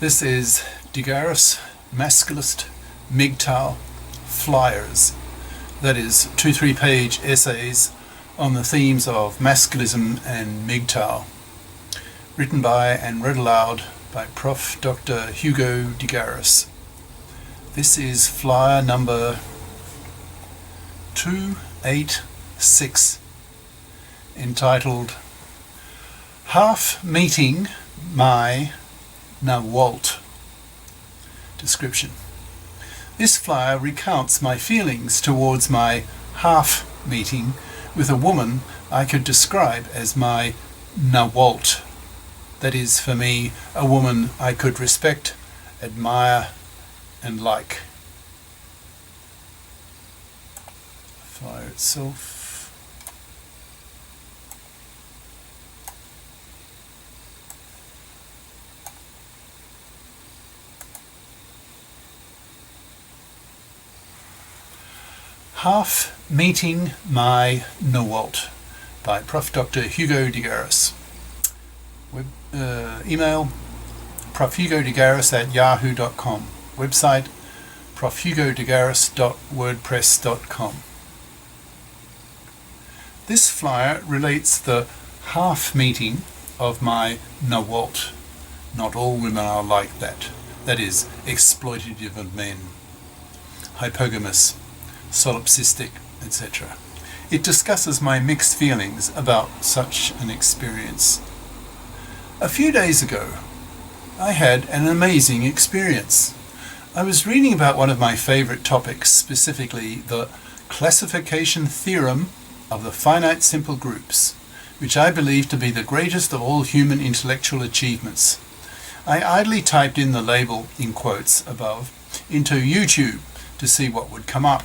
This is Garis, Masculist, MGTOW, flyers. That is 2-3 page essays on the themes of Masculism and MGTOW. Written by and read aloud by Prof. Dr. Hugo de Garis. This is flyer number 286, entitled Half Meeting My Nawalt. Description. This flyer recounts my feelings towards my half meeting with a woman I could describe as my Nawalt. That is, for me, a woman I could respect, admire, and like. Flyer itself. Half Meeting My Nawalt by Prof. Dr. Hugo de Garis. Email profhugodegaris@yahoo.com. Website profhugodegaris.wordpress.com. This flyer relates the half meeting of my Nawalt. Not all women are like that. That is, exploitative of men, hypogamous, solipsistic, etc. It discusses my mixed feelings about such an experience. A few days ago, I had an amazing experience. I was reading about one of my favorite topics, specifically the classification theorem of the finite simple groups, which I believe to be the greatest of all human intellectual achievements. I idly typed in the label, in quotes above, into YouTube to see what would come up.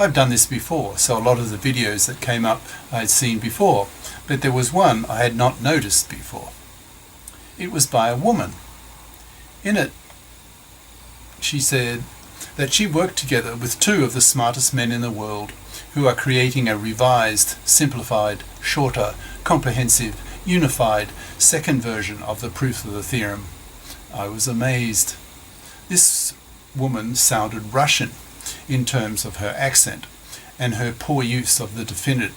I've done this before, so a lot of the videos that came up I had seen before, but there was one I had not noticed before. It was by a woman. In it, she said that she worked together with two of the smartest men in the world who are creating a revised, simplified, shorter, comprehensive, unified second version of the proof of the theorem. I was amazed. This woman sounded Russian in terms of her accent and her poor use of the definite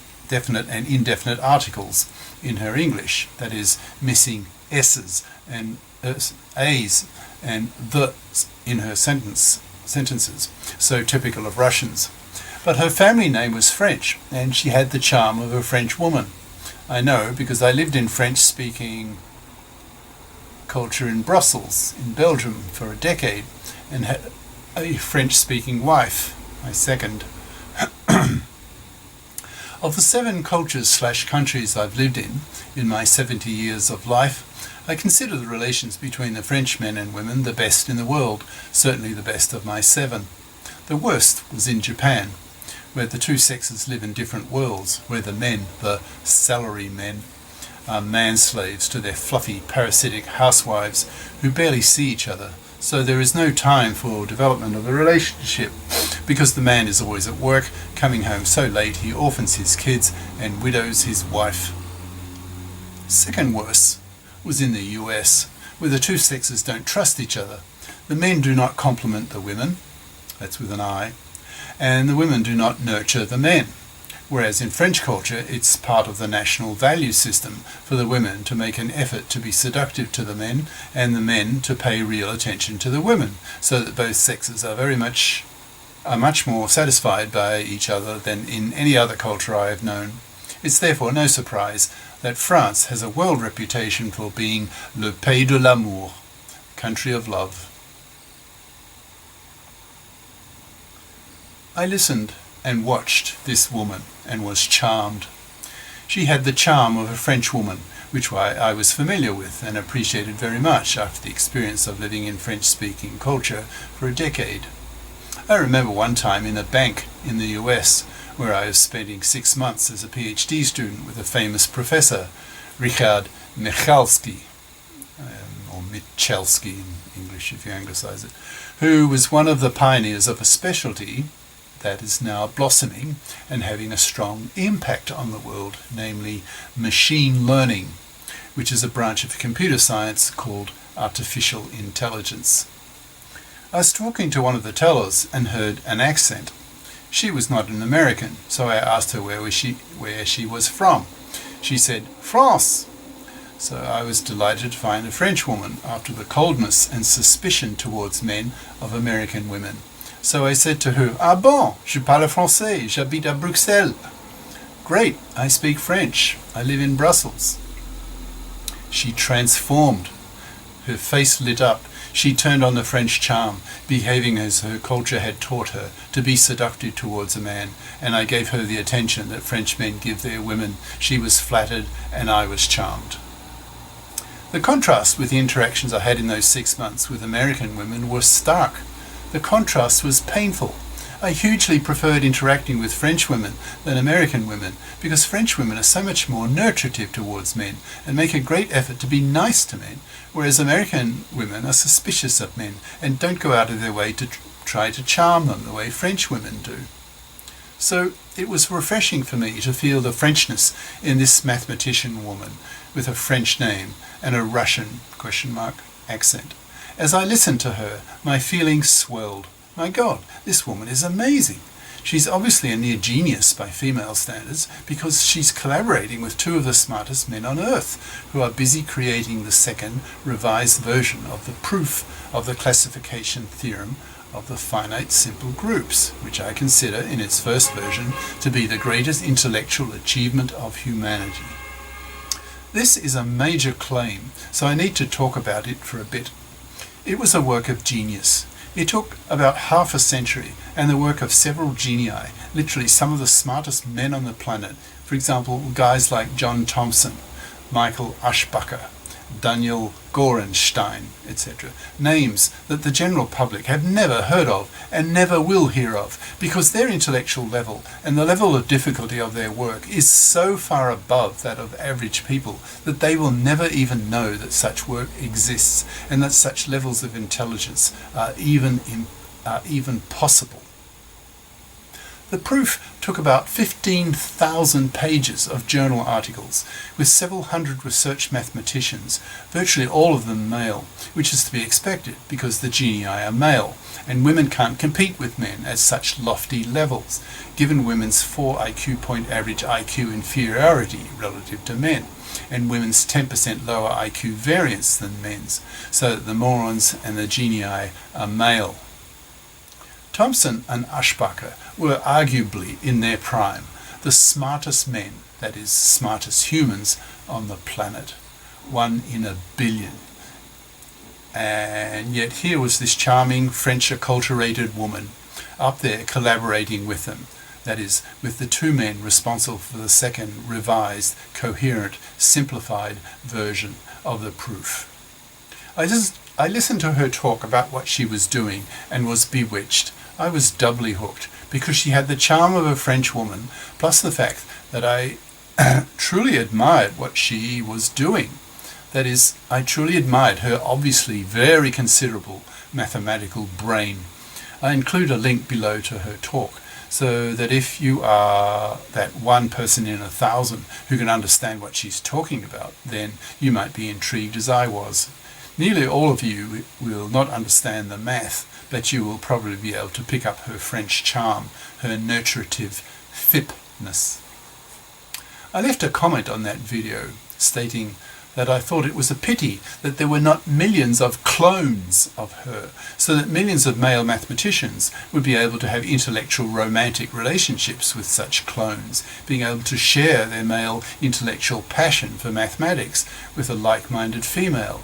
and indefinite articles in her English, that is, missing S's and A's and the's in her sentences, so typical of Russians. But her family name was French, and she had the charm of a French woman. I know because I lived in French-speaking culture in Brussels, in Belgium, for a decade, and had a French-speaking wife, my second. Of the 7 cultures/countries I've lived in my 70 years of life, I consider the relations between the French men and women the best in the world, certainly the best of my 7. The worst was in Japan, where the two sexes live in different worlds, where the men, the salary men, are man-slaves to their fluffy, parasitic housewives who barely see each other. So there is no time for development of a relationship, because the man is always at work, coming home so late he orphans his kids and widows his wife. Second worst was in the US, where the two sexes don't trust each other. The men do not compliment the women, that's with an I, and the women do not nurture the men. Whereas in French culture, it's part of the national value system for the women to make an effort to be seductive to the men and the men to pay real attention to the women, so that both sexes are much more satisfied by each other than in any other culture I have known. It's therefore no surprise that France has a world reputation for being le pays de l'amour, country of love. I listened and watched this woman and was charmed. She had the charm of a French woman, which I was familiar with and appreciated very much after the experience of living in French-speaking culture for a decade. I remember one time in a bank in the US where I was spending 6 months as a PhD student with a famous professor, Richard Michalski, or Michalski in English if you anglicize it, who was one of the pioneers of a specialty that is now blossoming and having a strong impact on the world, namely machine learning, which is a branch of computer science called artificial intelligence. I was talking to one of the tellers and heard an accent. She was not an American, so I asked her where she was from. She said, France. So I was delighted to find a French woman after the coldness and suspicion towards men of American women. So I said to her, "Ah bon, je parle français, j'habite à Bruxelles." "Great, I speak French, I live in Brussels." She transformed. Her face lit up. She turned on the French charm, behaving as her culture had taught her, to be seductive towards a man, and I gave her the attention that French men give their women. She was flattered, and I was charmed. The contrast with the interactions I had in those 6 months with American women was stark. The contrast was painful. I hugely preferred interacting with French women than American women, because French women are so much more nurturative towards men and make a great effort to be nice to men, whereas American women are suspicious of men and don't go out of their way to try to charm them the way French women do. So it was refreshing for me to feel the Frenchness in this mathematician woman with a French name and a Russian accent. As I listened to her, my feelings swelled. My God, this woman is amazing. She's obviously a near genius by female standards because she's collaborating with two of the smartest men on earth who are busy creating the second revised version of the proof of the classification theorem of the finite simple groups, which I consider in its first version to be the greatest intellectual achievement of humanity. This is a major claim, so I need to talk about it for a bit. It was a work of genius. It took about half a century and the work of several genii, literally some of the smartest men on the planet, for example, guys like John Thomson, Michael Aschbacher, Daniel Gorenstein, etc. Names that the general public have never heard of and never will hear of, because their intellectual level and the level of difficulty of their work is so far above that of average people that they will never even know that such work exists and that such levels of intelligence are even possible. The proof took about 15,000 pages of journal articles with several hundred research mathematicians, virtually all of them male, which is to be expected because the genii are male, and women can't compete with men at such lofty levels, given women's 4 IQ point average IQ inferiority relative to men, and women's 10% lower IQ variance than men's, so that the morons and the genii are male. Thomson and Aschbacher were arguably in their prime, the smartest men, that is, smartest humans on the planet, 1 in a billion. And yet here was this charming French acculturated woman up there collaborating with them, that is, with the two men responsible for the second revised, coherent, simplified version of the proof. I listened to her talk about what she was doing and was bewitched. I was doubly hooked because she had the charm of a French woman, plus the fact that I truly admired what she was doing. That is, I truly admired her obviously very considerable mathematical brain. I include a link below to her talk, so that if you are that one person in 1,000 who can understand what she's talking about, then you might be intrigued as I was. Nearly all of you will not understand the math, but you will probably be able to pick up her French charm, her nurturative fipness. I left a comment on that video stating that I thought it was a pity that there were not millions of clones of her, so that millions of male mathematicians would be able to have intellectual romantic relationships with such clones, being able to share their male intellectual passion for mathematics with a like-minded female,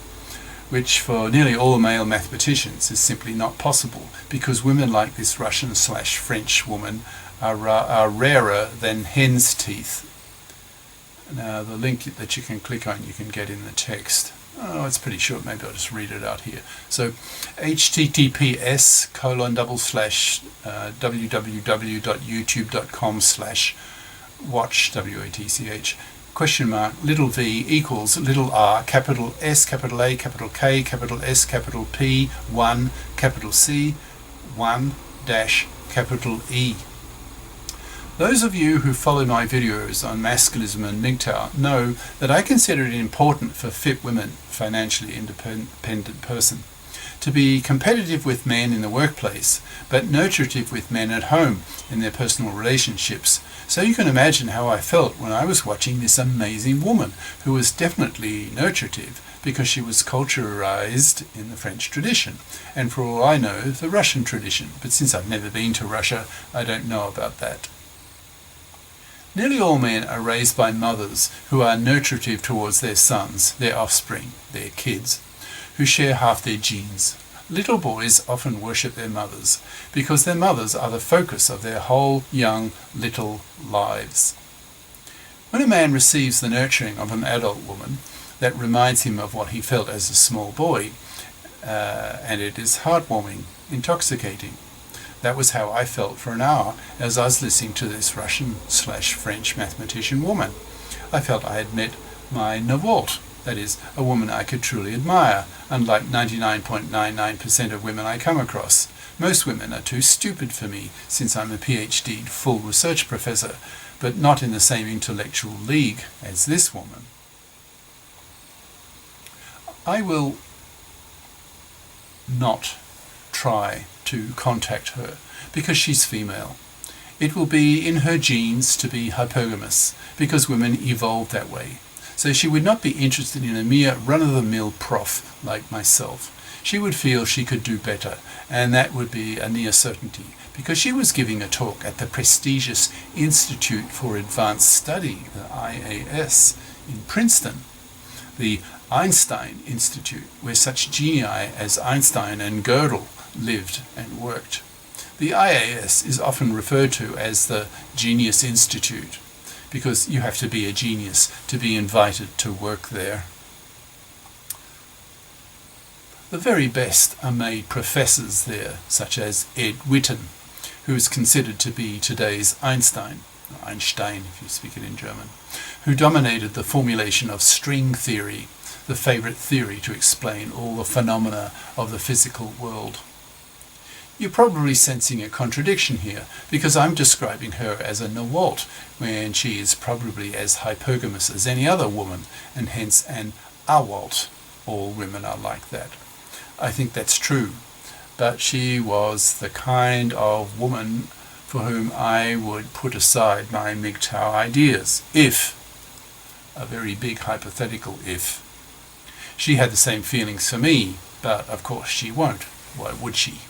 which for nearly all male mathematicians is simply not possible, because women like this Russian/French woman are rarer than hen's teeth. Now the link that you can click on you can get in the text. Oh, it's pretty short, maybe I'll just read it out here. So https://www.youtube.com/watch WATCH little v equals little r, capital S, capital A, capital K, capital S, capital P, 1, capital C, 1 dash capital E. Those of you who follow my videos on masculism and MGTOW know that I consider it important for fit women, financially independent person, to be competitive with men in the workplace, but nurturative with men at home in their personal relationships. So you can imagine how I felt when I was watching this amazing woman who was definitely nurturative because she was culturalized in the French tradition, and for all I know, the Russian tradition. But since I've never been to Russia, I don't know about that. Nearly all men are raised by mothers who are nurturative towards their sons, their offspring, their kids, who share half their genes. Little boys often worship their mothers because their mothers are the focus of their whole young little lives. When a man receives the nurturing of an adult woman that reminds him of what he felt as a small boy, and it is heartwarming, intoxicating. That was how I felt for an hour as I was listening to this Russian/French mathematician woman. I felt I had met my Nawalt, that is, a woman I could truly admire, unlike 99.99% of women I come across. Most women are too stupid for me, since I'm a PhD full research professor, but not in the same intellectual league as this woman. I will not try to contact her because she's female. It will be in her genes to be hypergamous because women evolved that way. So she would not be interested in a mere run-of-the-mill prof like myself. She would feel she could do better, and that would be a near certainty because she was giving a talk at the prestigious Institute for Advanced Study, the IAS, in Princeton, the Einstein Institute, where such genii as Einstein and Gödel lived and worked. The IAS is often referred to as the Genius Institute because you have to be a genius to be invited to work there. The very best are made professors there, such as Ed Witten, who is considered to be today's Einstein if you speak it in German, who dominated the formulation of string theory, the favorite theory to explain all the phenomena of the physical world. You're probably sensing a contradiction here, because I'm describing her as a Nawalt, when she is probably as hypergamous as any other woman, and hence an Awalt. All women are like that. I think that's true, but she was the kind of woman for whom I would put aside my MGTOW ideas, if, a very big hypothetical if, she had the same feelings for me, but of course she won't. Why would she?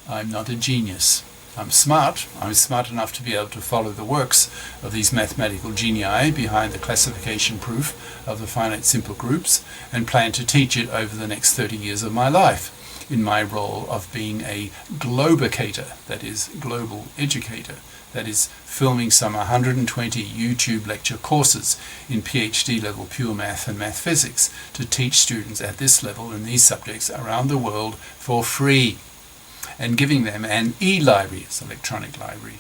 I'm not a genius. I'm smart enough to be able to follow the works of these mathematical genii behind the classification proof of the finite simple groups, and plan to teach it over the next 30 years of my life in my role of being a globicator, that is, global educator, that is, filming some 120 YouTube lecture courses in PhD level pure math and math physics to teach students at this level in these subjects around the world for free, and giving them an e-library, it's an electronic library,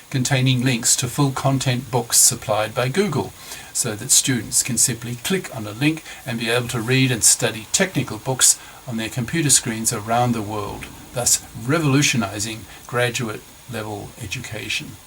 containing links to full content books supplied by Google, so that students can simply click on a link and be able to read and study technical books on their computer screens around the world, thus revolutionizing graduate level education.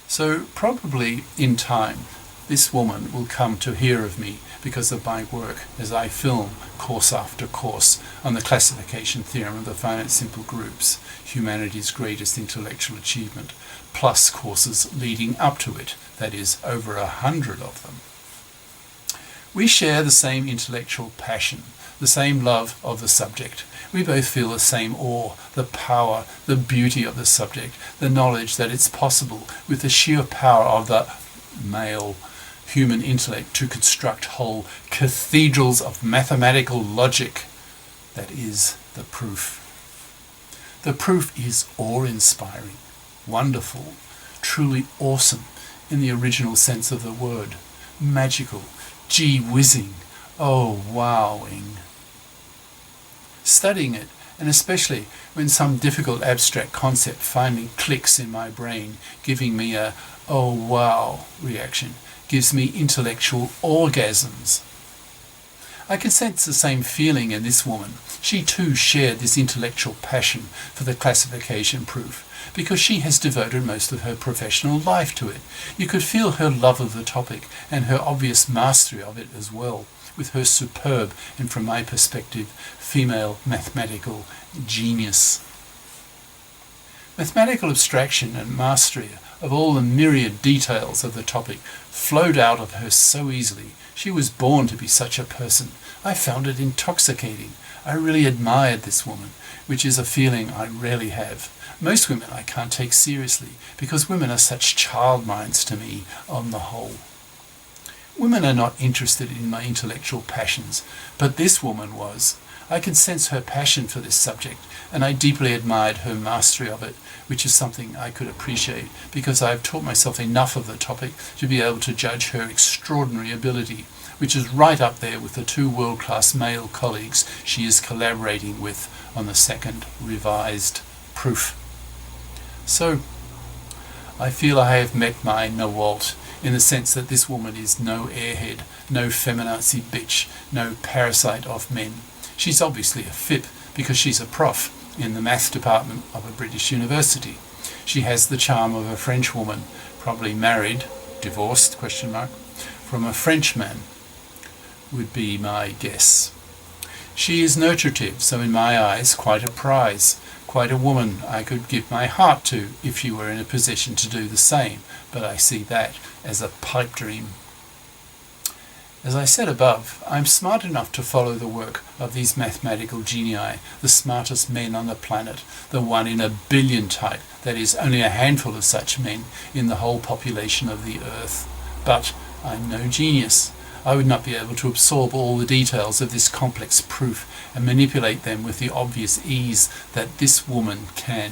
So probably in time, this woman will come to hear of me because of my work as I film course after course on the classification theorem of the finite simple groups, humanity's greatest intellectual achievement, plus courses leading up to it, that is, over 100 of them. We share the same intellectual passion, the same love of the subject. We both feel the same awe, the power, the beauty of the subject, the knowledge that it's possible with the sheer power of the male human intellect to construct whole cathedrals of mathematical logic. That is the proof. The proof is awe-inspiring, wonderful, truly awesome in the original sense of the word, magical, gee-whizzing, oh wowing. Studying it, and especially when some difficult abstract concept finally clicks in my brain, giving me a oh wow reaction, gives me intellectual orgasms. I can sense the same feeling in this woman. She too shared this intellectual passion for the classification proof, because she has devoted most of her professional life to it. You could feel her love of the topic and her obvious mastery of it as well, with her superb and, from my perspective, female mathematical genius. Mathematical abstraction and mastery of all the myriad details of the topic flowed out of her so easily. She was born to be such a person. I found it intoxicating. I really admired this woman, which is a feeling I rarely have. Most women I can't take seriously, because women are such child minds to me on the whole. Women are not interested in my intellectual passions, but this woman was. I could sense her passion for this subject, and I deeply admired her mastery of it, which is something I could appreciate, because I have taught myself enough of the topic to be able to judge her extraordinary ability, which is right up there with the two world-class male colleagues she is collaborating with on the second revised proof. So, I feel I have met my Nawalt, in the sense that this woman is no airhead, no feminazi bitch, no parasite of men. She's obviously a FIP, because she's a prof in the math department of a British university. She has the charm of a French woman, probably married, divorced, from a Frenchman, would be my guess. She is nurturative, so in my eyes quite a prize, quite a woman I could give my heart to if she were in a position to do the same, but I see that as a pipe dream. As I said above, I'm smart enough to follow the work of these mathematical genii, the smartest men on the planet, the 1 in a billion type, that is, only a handful of such men in the whole population of the Earth. But I'm no genius. I would not be able to absorb all the details of this complex proof and manipulate them with the obvious ease that this woman can.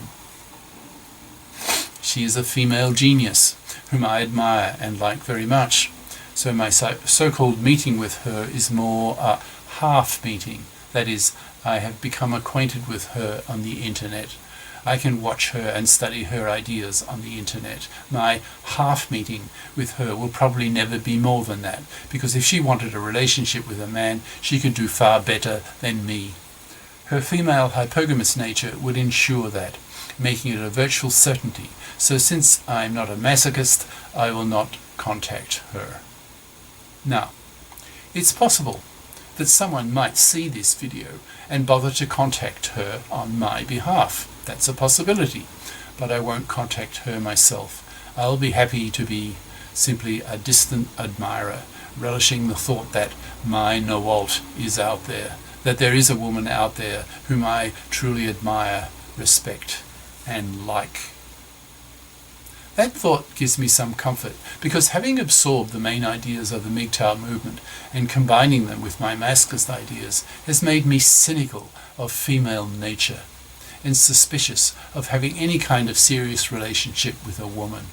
She is a female genius, whom I admire and like very much. So my so-called meeting with her is more a half meeting. That is, I have become acquainted with her on the internet. I can watch her and study her ideas on the internet. My half meeting with her will probably never be more than that, because if she wanted a relationship with a man, she could do far better than me. Her female hypogamous nature would ensure that, making it a virtual certainty. So since I'm not a masochist, I will not contact her. Now, it's possible that someone might see this video and bother to contact her on my behalf. That's a possibility, but I won't contact her myself. I'll be happy to be simply a distant admirer, relishing the thought that my Nawalt is out there, that there is a woman out there whom I truly admire, respect, and like. That thought gives me some comfort, because having absorbed the main ideas of the MGTOW movement and combining them with my masculist ideas has made me cynical of female nature and suspicious of having any kind of serious relationship with a woman.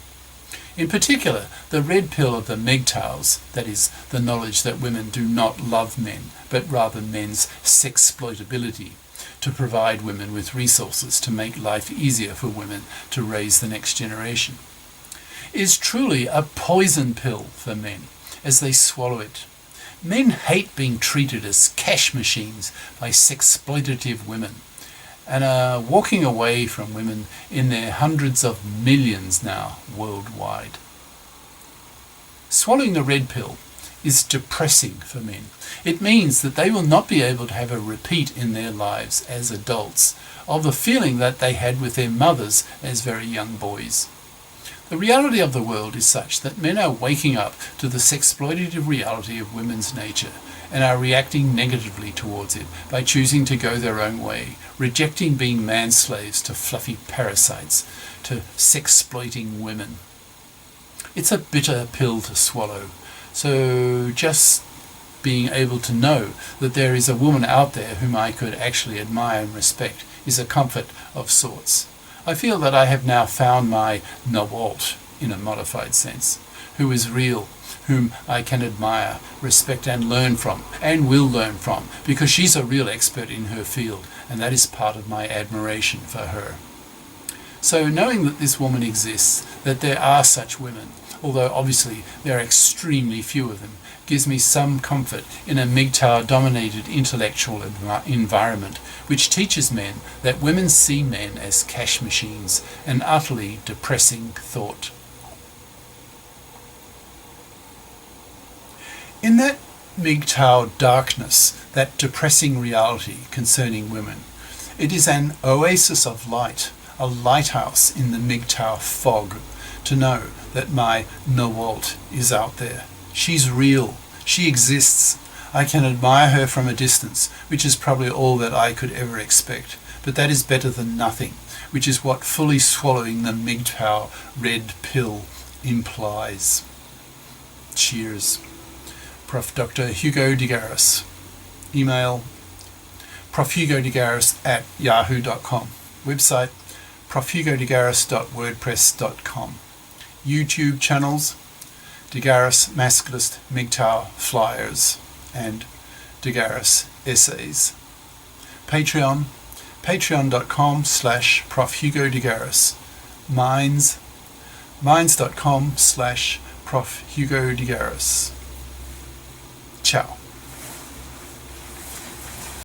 In particular, the red pill of the MGTOWs, that is, the knowledge that women do not love men, but rather men's sexploitability, to provide women with resources to make life easier for women to raise the next generation, is truly a poison pill for men as they swallow it. Men hate being treated as cash machines by sexploitative women, and are walking away from women in their hundreds of millions now worldwide. Swallowing the red pill is depressing for men. It means that they will not be able to have a repeat in their lives as adults of the feeling that they had with their mothers as very young boys. The reality of the world is such that men are waking up to the sexploitative reality of women's nature and are reacting negatively towards it by choosing to go their own way, rejecting being manslaves to fluffy parasites, to sexploiting women. It's a bitter pill to swallow, so just being able to know that there is a woman out there whom I could actually admire and respect is a comfort of sorts. I feel that I have now found my Nawalt, in a modified sense, who is real, whom I can admire, respect and learn from, and will learn from, because she's a real expert in her field, and that is part of my admiration for her. So knowing that this woman exists, that there are such women, although obviously there are extremely few of them, gives me some comfort in a MGTOW-dominated intellectual environment which teaches men that women see men as cash machines, an utterly depressing thought. In that MGTOW darkness, that depressing reality concerning women, it is an oasis of light, a lighthouse in the MGTOW fog, to know that my Nawalt is out there. She's real. She exists. I can admire her from a distance, which is probably all that I could ever expect. But that is better than nothing, which is what fully swallowing the MGTOW red pill implies. Cheers. Prof. Dr. Hugo de Garis. Email profhugodegaris@yahoo.com. Website profhugodegaris.wordpress.com. YouTube channels De Garis Masculist MGTOW Flyers and De Garis Essays. Patreon patreon.com/profhugodegaris. Minds.com/profhugodegaris. Ciao.